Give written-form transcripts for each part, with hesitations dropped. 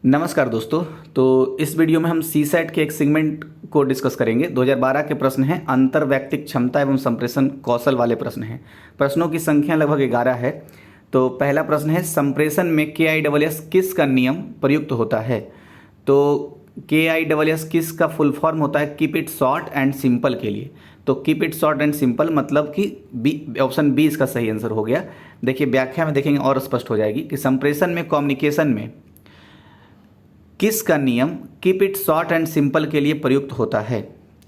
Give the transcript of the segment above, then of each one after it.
नमस्कार दोस्तों। तो इस वीडियो में हम सीसैट के एक सेगमेंट को डिस्कस करेंगे। 2012 के प्रश्न हैं, अंतर्वैयक्तिक क्षमता एवं संप्रेषण कौशल वाले प्रश्न हैं। प्रश्नों की संख्या लगभग 11 है। तो पहला प्रश्न है, संप्रेषण में KISS किस का नियम प्रयुक्त होता है। तो KISS किस का फुल फॉर्म होता है, keep it short and simple के लिए। तो keep it short and simple मतलब कि ऑप्शन बी इसका सही आंसर हो गया। देखिए व्याख्या में देखेंगे और स्पष्ट हो जाएगी कि संप्रेषण में कम्युनिकेशन में किस का नियम keep it short and simple के लिए प्रयुक्त होता है।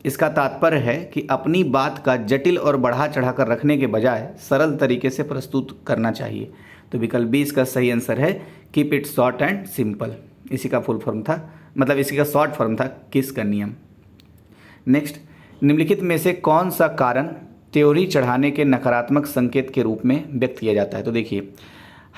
इसका तात्पर्य है कि अपनी बात का जटिल और बढ़ा चढ़ाकर रखने के बजाय सरल तरीके से प्रस्तुत करना चाहिए। तो विकल्प बी इसका सही आंसर है, keep it short and simple. इसी का फुल फॉर्म था, मतलब इसी का शॉर्ट फॉर्म था किस का नियम। नेक्स्ट, निम्नलिखित में से कौन सा कारण त्योरी चढ़ाने के नकारात्मक संकेत के रूप में व्यक्त किया जाता है। तो देखिए,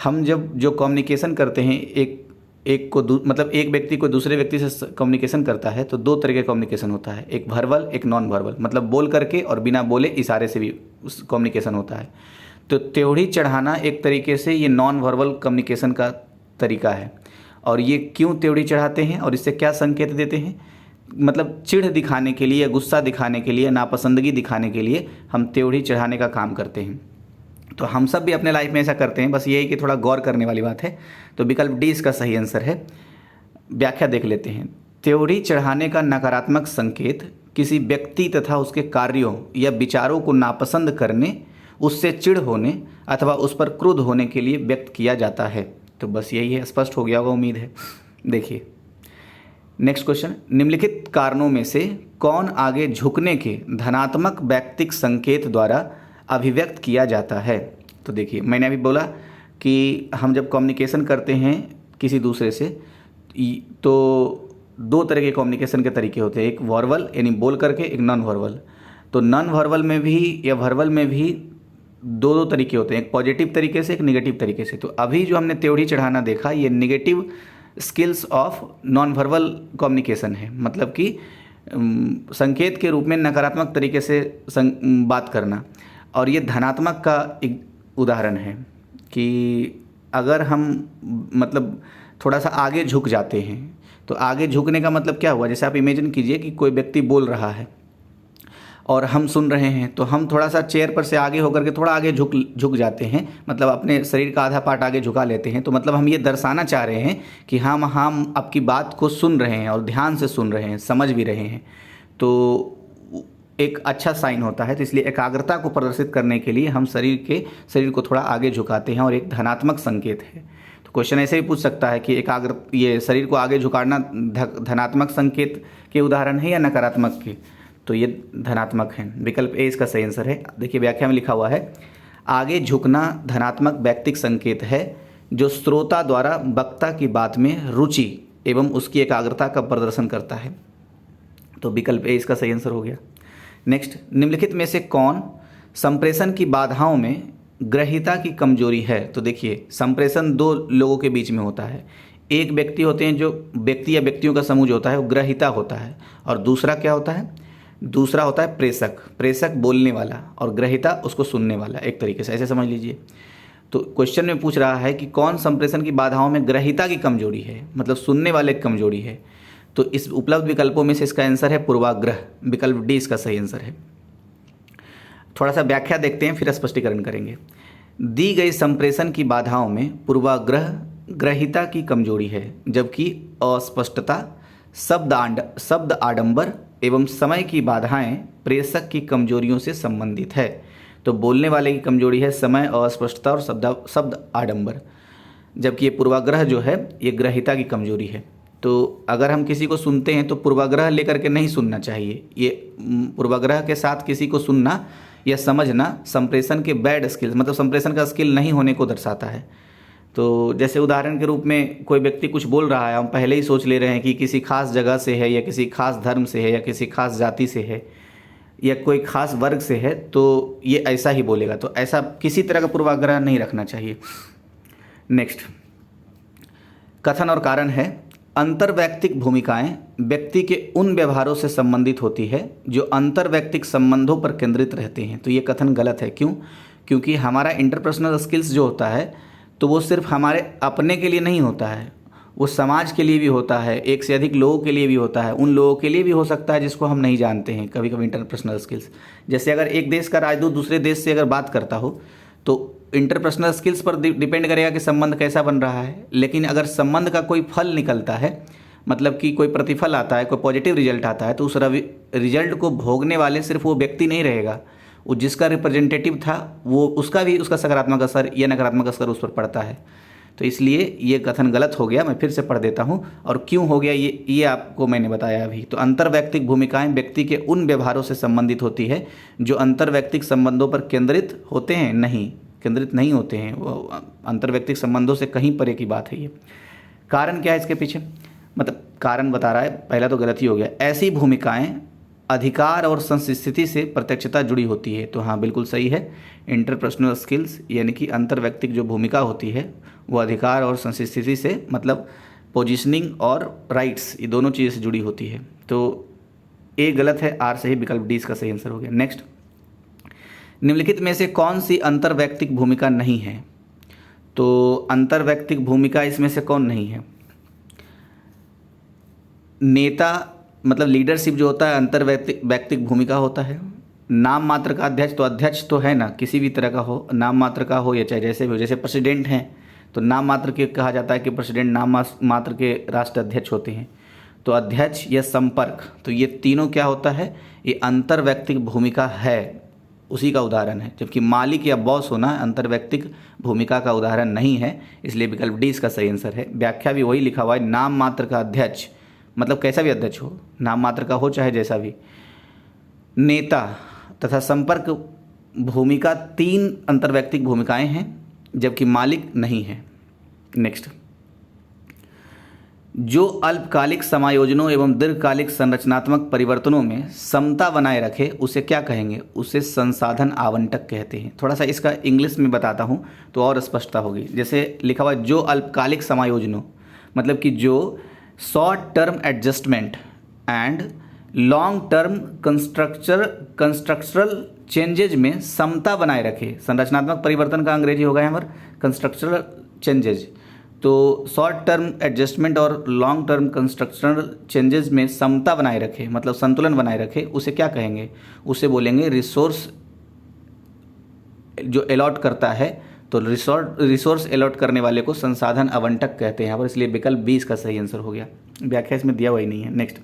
हम जब जो कम्युनिकेशन करते हैं मतलब एक व्यक्ति को दूसरे व्यक्ति से कम्युनिकेशन करता है तो दो तरह के कम्युनिकेशन होता है, एक वर्बल एक नॉन वर्बल, मतलब बोल करके और बिना बोले इशारे से भी उस कम्युनिकेशन होता है। तो त्योरी चढ़ाना एक तरीके से ये नॉन वर्बल कम्युनिकेशन का तरीका है। और ये क्यों त्योरी चढ़ाते हैं और इससे क्या संकेत देते हैं, मतलब चिढ़ दिखाने के लिए, गुस्सा दिखाने के लिए, नापसंदगी दिखाने के लिए हम त्योरी चढ़ाने का काम करते हैं। तो हम सब भी अपने लाइफ में ऐसा करते हैं, बस यही कि थोड़ा गौर करने वाली बात है। तो विकल्प डी इसका सही आंसर है। व्याख्या देख लेते हैं। त्योरी चढ़ाने का नकारात्मक संकेत किसी व्यक्ति तथा उसके कार्यों या विचारों को नापसंद करने, उससे चिढ़ होने अथवा उस पर क्रुद्ध होने के लिए व्यक्त किया जाता है। तो बस यही है, स्पष्ट हो गया होगा उम्मीद है। देखिए नेक्स्ट क्वेश्चन, निम्नलिखित कारणों में से कौन आगे झुकने के धनात्मक वैयक्तिक संकेत द्वारा अभिव्यक्त किया जाता है। तो देखिए, मैंने अभी बोला कि हम जब कम्युनिकेशन करते हैं किसी दूसरे से तो दो तरह के कम्युनिकेशन के तरीके होते हैं, एक वर्बल यानी बोल करके, एक नॉन वर्बल। तो नॉन वर्बल में भी या वर्बल में भी दो तरीके होते हैं, एक पॉजिटिव तरीके से, एक निगेटिव तरीके से। तो अभी जो हमने त्योरी चढ़ाना देखा, ये negative skills of non verbal communication है, मतलब कि संकेत के रूप में नकारात्मक तरीके से बात करना। और ये धनात्मक का एक उदाहरण है कि अगर हम मतलब थोड़ा सा आगे झुक जाते हैं, तो आगे झुकने का मतलब क्या हुआ, जैसे आप इमेजिन कीजिए कि कोई व्यक्ति बोल रहा है और हम सुन रहे हैं, तो हम थोड़ा सा चेयर पर से आगे होकर के थोड़ा आगे झुक जाते हैं, मतलब अपने शरीर का आधा पार्ट आगे झुका लेते हैं। तो मतलब हम ये दर्शाना चाह रहे हैं कि हम आपकी बात को सुन रहे हैं और ध्यान से सुन रहे हैं, समझ भी रहे हैं। तो एक अच्छा साइन होता है। तो इसलिए एकाग्रता को प्रदर्शित करने के लिए हम शरीर को थोड़ा आगे झुकाते हैं और एक धनात्मक संकेत है। तो क्वेश्चन ऐसे भी पूछ सकता है कि ये शरीर को आगे झुकाना धनात्मक संकेत के उदाहरण है या नकारात्मक के। तो ये धनात्मक है, विकल्प ए इसका सही आंसर है। देखिए व्याख्या में लिखा हुआ है, आगे झुकना धनात्मक वैयक्तिक संकेत है जो श्रोता द्वारा वक्ता की बात में रुचि एवं उसकी एकाग्रता का प्रदर्शन करता है। तो विकल्प ए इसका सही आंसर हो गया। नेक्स्ट, निम्नलिखित में से कौन संप्रेषण की बाधाओं में ग्रहिता की कमजोरी है। तो देखिए, संप्रेषण दो लोगों के बीच में होता है। एक व्यक्ति होते हैं, जो व्यक्ति या व्यक्तियों का समूह जो होता है वो ग्रहिता होता है, और दूसरा क्या होता है, दूसरा होता है प्रेषक बोलने वाला और ग्रहिता उसको सुनने वाला, एक तरीके से ऐसे समझ लीजिए। तो क्वेश्चन में पूछ रहा है कि कौन संप्रेषण की बाधाओं में ग्रहिता की कमजोरी है, मतलब सुनने वाले की कमजोरी है। तो इस उपलब्ध विकल्पों में से इसका आंसर है पूर्वाग्रह, विकल्प डी इसका सही आंसर है। थोड़ा सा व्याख्या देखते हैं फिर स्पष्टीकरण करेंगे। दी गई संप्रेषण की बाधाओं में पूर्वाग्रह ग्रहिता की कमजोरी है, जबकि अस्पष्टता, शब्द आडंबर एवं समय की बाधाएं प्रेषक की कमजोरियों से संबंधित है। तो बोलने वाले की कमजोरी है समय, अस्पष्टता और शब्द आडंबर, जबकि ये पूर्वाग्रह जो है ये ग्रहिता की कमजोरी है। तो अगर हम किसी को सुनते हैं तो पूर्वाग्रह लेकर के नहीं सुनना चाहिए। ये पूर्वाग्रह के साथ किसी को सुनना या समझना संप्रेषण के बैड स्किल्स, मतलब संप्रेषण का स्किल नहीं होने को दर्शाता है। तो जैसे उदाहरण के रूप में कोई व्यक्ति कुछ बोल रहा है, हम पहले ही सोच ले रहे हैं कि किसी खास जगह से है या किसी खास धर्म से है या किसी खास जाति से है या कोई खास वर्ग से है, तो ये ऐसा ही बोलेगा। तो ऐसा किसी तरह का पूर्वाग्रह नहीं रखना चाहिए। नेक्स्ट, कथन और कारण है, अंतर्वैयक्तिक भूमिकाएं व्यक्ति के उन व्यवहारों से संबंधित होती है जो अंतर्वैयक्तिक संबंधों पर केंद्रित रहते हैं। तो ये कथन गलत है। क्यों? क्योंकि हमारा इंटरपर्सनल स्किल्स जो होता है तो वो सिर्फ हमारे अपने के लिए नहीं होता है, वो समाज के लिए भी होता है, एक से अधिक लोगों के लिए भी होता है, उन लोगों के लिए भी हो सकता है जिसको हम नहीं जानते हैं कभी कभी इंटरपर्सनल स्किल्स। जैसे अगर एक देश का राजदूत दूसरे देश से अगर बात करता हो तो इंटरपर्सनल स्किल्स पर डिपेंड करेगा कि संबंध कैसा बन रहा है। लेकिन अगर संबंध का कोई फल निकलता है, मतलब कि कोई प्रतिफल आता है, कोई पॉजिटिव रिजल्ट आता है, तो उस रिजल्ट को भोगने वाले सिर्फ वो व्यक्ति नहीं रहेगा, वो जिसका रिप्रेजेंटेटिव था वो उसका भी उसका सकारात्मक असर या नकारात्मक असर उस पर पड़ता है। तो इसलिए ये कथन गलत हो गया। मैं फिर से पढ़ देता हूँ और क्यों हो गया ये आपको मैंने बताया अभी। तो अंतर्वैयक्तिक भूमिकाएं व्यक्ति के उन व्यवहारों से संबंधित होती है जो अंतर्वैयक्तिक संबंधों पर केंद्रित होते हैं, नहीं केंद्रित नहीं होते हैं, वो अंतर्वैयक्तिक संबंधों से कहीं परे की बात है ये। कारण क्या है इसके पीछे, मतलब कारण बता रहा है, पहला तो गलत ही हो गया। ऐसी भूमिकाएं अधिकार और संस्थिति से प्रत्यक्षता जुड़ी होती है, तो हाँ बिल्कुल सही है। इंटरपर्सनल स्किल्स यानी कि अंतर्वैयक्तिक जो भूमिका होती है वो अधिकार और संस्थिति से, मतलब पोजीशनिंग और राइट्स, ये दोनों चीज़ से जुड़ी होती है। तो ए गलत है, आर सही, विकल्प डी इसका सही आंसर हो गया। नेक्स्ट, निम्नलिखित में से कौन सी अंतर्वैयक्तिक भूमिका नहीं है? तो अंतर्वैयक्तिक भूमिका इसमें से कौन नहीं है? नेता, मतलब लीडरशिप जो होता है अंतर्वैयक्तिक भूमिका होता है। नाम मात्र का अध्यक्ष, तो अध्यक्ष तो है ना, किसी भी तरह का हो, नाम मात्र का हो या चाहे जैसे भी हो। जैसे प्रेसिडेंट हैं तो नाम मात्र के कहा जाता है कि प्रेसिडेंट नाम मात्र के राष्ट्र अध्यक्ष होते हैं। तो अध्यक्ष या संपर्क, तो ये तीनों क्या होता है, ये अंतर्वैयक्तिक भूमिका है, उसी का उदाहरण है। जबकि मालिक या बॉस होना अंतर्वैयक्तिक भूमिका का उदाहरण नहीं है, इसलिए विकल्प डी इसका सही आंसर है। व्याख्या भी वही लिखा हुआ है, नाम मात्र का अध्यक्ष, मतलब कैसा भी अध्यक्ष हो, नाम मात्र का हो चाहे जैसा भी। नेता तथा संपर्क भूमिका 3 अंतर्वैयक्तिक भूमिकाएं हैं, जबकि मालिक नहीं है। नेक्स्ट, जो अल्पकालिक समायोजनों एवं दीर्घकालिक संरचनात्मक परिवर्तनों में समता बनाए रखे उसे क्या कहेंगे? उसे संसाधन आवंटक कहते हैं। थोड़ा सा इसका इंग्लिश में बताता हूँ तो और स्पष्टता होगी। जैसे लिखा हुआ जो अल्पकालिक समायोजनों, मतलब कि जो short term adjustment and long term constructural changes में समता बनाए रखे। संरचनात्मक परिवर्तन का अंग्रेजी होगा यहाँ पर कंस्ट्रक्चरल चेंजेज। तो शॉर्ट टर्म एडजस्टमेंट और लॉन्ग टर्म कंस्ट्रक्शनल चेंजेस में समता बनाए रखे, मतलब संतुलन बनाए रखे, उसे क्या कहेंगे? उसे बोलेंगे रिसोर्स जो अलॉट करता है, तो रिसोर्स अलॉट करने वाले को संसाधन आवंटक कहते हैं यहाँ पर, इसलिए विकल्प बी इसका सही आंसर हो गया। व्याख्या इसमें दिया हुआ ही नहीं है। नेक्स्ट,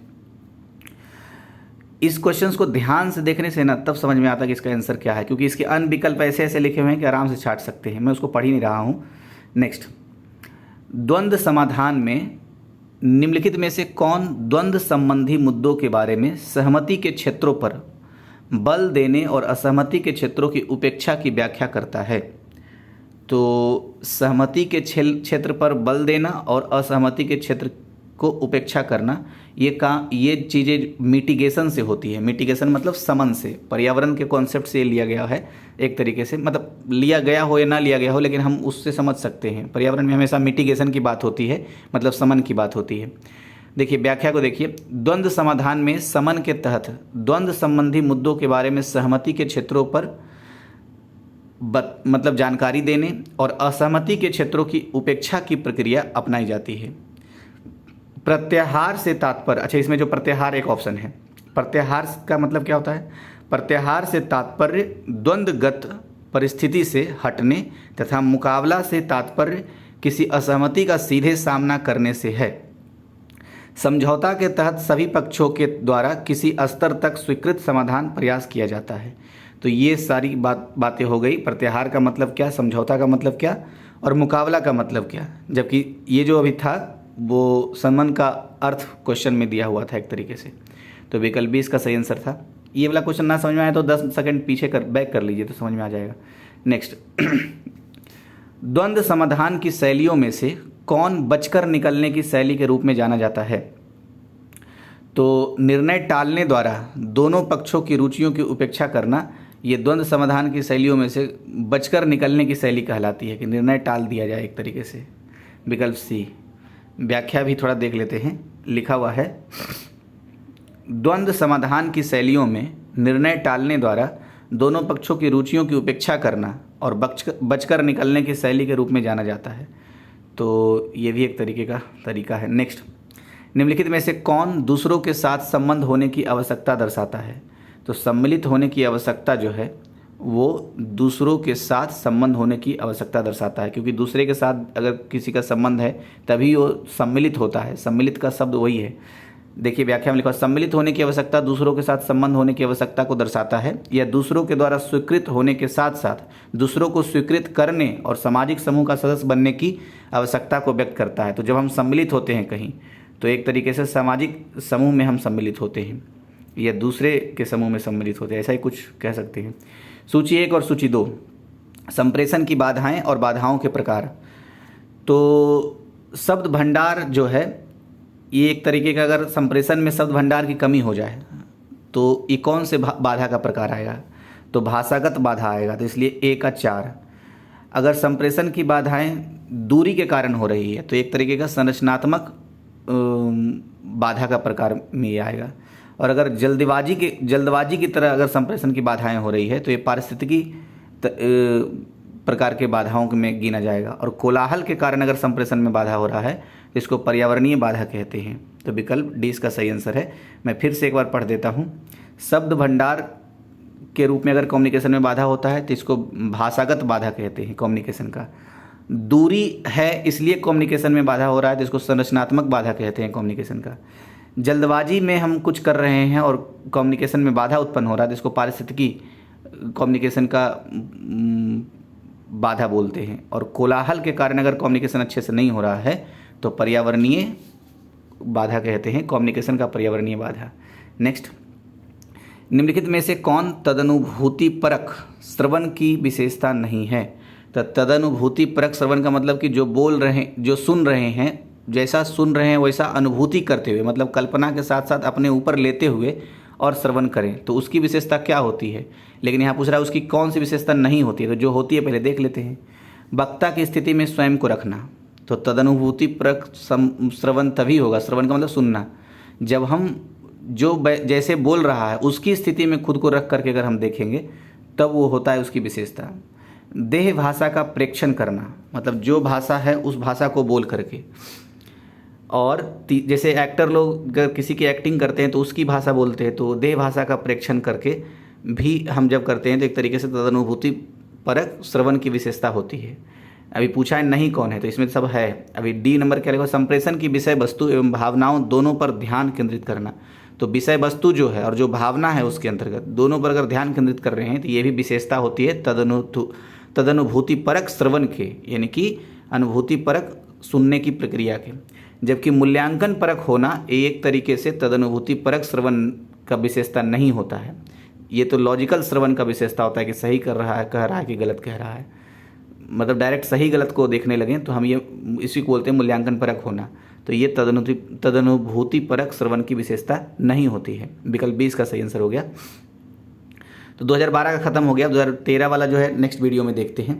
इस क्वेश्चंस को ध्यान से देखने से ना तब समझ में आता है कि इसका आंसर क्या है, क्योंकि इसके अन्य विकल्प ऐसे ऐसे लिखे हुए हैं कि आराम से छाट सकते हैं। मैं उसको पढ़ ही नहीं रहा हूँ। नेक्स्ट, द्वंद्व समाधान में निम्नलिखित में से कौन द्वंद्व संबंधी मुद्दों के बारे में सहमति के क्षेत्रों पर बल देने और असहमति के क्षेत्रों की उपेक्षा की व्याख्या करता है? तो सहमति के क्षेत्र पर बल देना और असहमति के क्षेत्र को उपेक्षा करना, ये चीज़ें मिटिगेशन से होती है। मिटिगेशन मतलब समन से, पर्यावरण के कॉन्सेप्ट से लिया गया है एक तरीके से, मतलब लिया गया हो या ना लिया गया हो, लेकिन हम उससे समझ सकते हैं। पर्यावरण में हमेशा मिटिगेशन की बात होती है, मतलब समन की बात होती है। देखिए व्याख्या को देखिए, द्वंद्व समाधान में समन के तहत द्वंद्व संबंधी मुद्दों के बारे में सहमति के क्षेत्रों पर मतलब जानकारी देने और असहमति के क्षेत्रों की उपेक्षा की प्रक्रिया अपनाई जाती है। प्रत्याहार से तात्पर्य, अच्छा इसमें जो प्रत्याहार एक ऑप्शन है, प्रत्याहार का मतलब क्या होता है? प्रत्याहार से तात्पर्य द्वंद्वगत परिस्थिति से हटने तथा मुकाबला से तात्पर्य किसी असहमति का सीधे सामना करने से है। समझौता के तहत सभी पक्षों के द्वारा किसी स्तर तक स्वीकृत समाधान प्रयास किया जाता है। तो ये सारी बातें हो गई। प्रत्याहार का मतलब क्या, समझौता का मतलब क्या, और मुकाबला का मतलब क्या। जबकि ये जो अभी था वो समन का अर्थ क्वेश्चन में दिया हुआ था एक तरीके से। तो विकल्प बी इसका सही आंसर था। ये वाला क्वेश्चन ना समझ में आया तो 10 सेकंड पीछे बैक कर लीजिए तो समझ में आ जाएगा। नेक्स्ट, द्वंद्व समाधान की शैलियों में से कौन बचकर निकलने की शैली के रूप में जाना जाता है? तो निर्णय टालने द्वारा दोनों पक्षों की रुचियों की उपेक्षा करना, ये द्वंद्व समाधान की शैलियों में से बचकर निकलने की शैली कहलाती है, कि निर्णय टाल दिया जाए एक तरीके से। विकल्प सी। व्याख्या भी थोड़ा देख लेते हैं। लिखा हुआ है, द्वंद्व समाधान की शैलियों में निर्णय टालने द्वारा दोनों पक्षों की रुचियों की उपेक्षा करना और बचकर निकलने की शैली के रूप में जाना जाता है। तो ये भी एक तरीका है। नेक्स्ट, निम्नलिखित में से कौन दूसरों के साथ संबंध होने की आवश्यकता दर्शाता है? तो सम्मिलित होने की आवश्यकता जो है वो दूसरों के साथ संबंध होने की आवश्यकता दर्शाता है, क्योंकि दूसरे के साथ अगर किसी का संबंध है तभी वो सम्मिलित होता है। सम्मिलित का शब्द वही है। देखिए व्याख्या में लिखा, सम्मिलित होने की आवश्यकता दूसरों के साथ संबंध होने की आवश्यकता को दर्शाता है। यह दूसरों के द्वारा स्वीकृत होने के साथ साथ दूसरों को स्वीकृत करने और सामाजिक समूह का सदस्य बनने की आवश्यकता को व्यक्त करता है। तो जब हम सम्मिलित होते हैं कहीं, तो एक तरीके से सामाजिक समूह में हम सम्मिलित होते हैं या दूसरे के समूह में सम्मिलित होते हैं, ऐसा ही कुछ कह सकते हैं। सूची 1 और सूची 2, संप्रेषण की बाधाएं और बाधाओं के प्रकार। तो शब्द भंडार जो है ये एक तरीके का, अगर संप्रेषण में शब्द भंडार की कमी हो जाए तो ये कौन से बाधा का प्रकार आएगा? तो भाषागत बाधा आएगा। तो इसलिए 1 का 4। अगर संप्रेषण की बाधाएं दूरी के कारण हो रही है तो एक तरीके का संरचनात्मक बाधा का प्रकार में ये आएगा। और अगर जल्दबाजी की तरह अगर संप्रेषण की बाधाएं हो रही है तो ये पारिस्थितिकी प्रकार के बाधाओं में गिना जाएगा। और कोलाहल के कारण अगर संप्रेषण में बाधा हो रहा है तो इसको पर्यावरणीय बाधा कहते हैं। तो विकल्प डी इसका सही आंसर है। मैं फिर से एक बार पढ़ देता हूँ। शब्द भंडार के रूप में अगर कम्युनिकेशन में बाधा होता है तो इसको भाषागत बाधा कहते हैं कम्युनिकेशन का। दूरी है इसलिए कम्युनिकेशन में बाधा हो रहा है तो इसको संरचनात्मक बाधा कहते हैं कम्युनिकेशन का। जल्दबाजी में हम कुछ कर रहे हैं और कम्युनिकेशन में बाधा उत्पन्न हो रहा है तो इसको पारिस्थितिकी कम्युनिकेशन का बाधा बोलते हैं। और कोलाहल के कारण अगर कम्युनिकेशन अच्छे से नहीं हो रहा है तो पर्यावरणीय बाधा कहते हैं, कम्युनिकेशन का पर्यावरणीय बाधा। नेक्स्ट, निम्नलिखित में से कौन तदनुभूतिपरक श्रवण की विशेषता नहीं है? तो तदनुभूतिपरक श्रवण का मतलब कि जो सुन रहे हैं, जैसा सुन रहे हैं वैसा अनुभूति करते हुए, मतलब कल्पना के साथ साथ अपने ऊपर लेते हुए और श्रवण करें, तो उसकी विशेषता क्या होती है? लेकिन यहाँ पूछ रहा है उसकी कौन सी विशेषता नहीं होती है। तो जो होती है पहले देख लेते हैं। वक्ता की स्थिति में स्वयं को रखना। तो तदनुभूतिपरक श्रवण तभी होगा, श्रवण का मतलब सुनना, जब हम जैसे बोल रहा है उसकी स्थिति में खुद को रख करके अगर हम देखेंगे तब वो होता है उसकी विशेषता। देह भाषा का प्रेक्षण करना, मतलब जो भाषा है उस भाषा को बोल करके। और जैसे एक्टर लोग अगर किसी की एक्टिंग करते हैं तो उसकी भाषा बोलते हैं, तो देह भाषा का प्रेक्षण करके भी हम जब करते हैं तो एक तरीके से तदनुभूति परक श्रवण की विशेषता होती है। अभी पूछा है नहीं कौन है, तो इसमें सब है। अभी डी नंबर क्या लिखा? संप्रेषण की विषय वस्तु एवं भावनाओं दोनों पर ध्यान केंद्रित करना। तो विषय वस्तु जो है और जो भावना है उसके अंतर्गत दोनों पर अगर ध्यान केंद्रित कर रहे हैं तो ये भी विशेषता होती है तदनुभूति परक श्रवण के, यानी कि अनुभूति परक सुनने की प्रक्रिया के। जबकि मूल्यांकन परक होना एक तरीके से तदनुभूति परक श्रवण का विशेषता नहीं होता है। ये तो लॉजिकल श्रवण का विशेषता होता है कि सही कर रहा है, कह रहा है कि गलत कह रहा है, मतलब डायरेक्ट सही गलत को देखने लगें तो हम ये इसी को बोलते हैं मूल्यांकन परक होना। तो ये तदनुभूति परक श्रवण की विशेषता नहीं होती है। विकल्प 20 का सही आंसर हो गया। तो 2012 का खत्म हो गया। 2013 वाला जो है नेक्स्ट वीडियो में देखते हैं।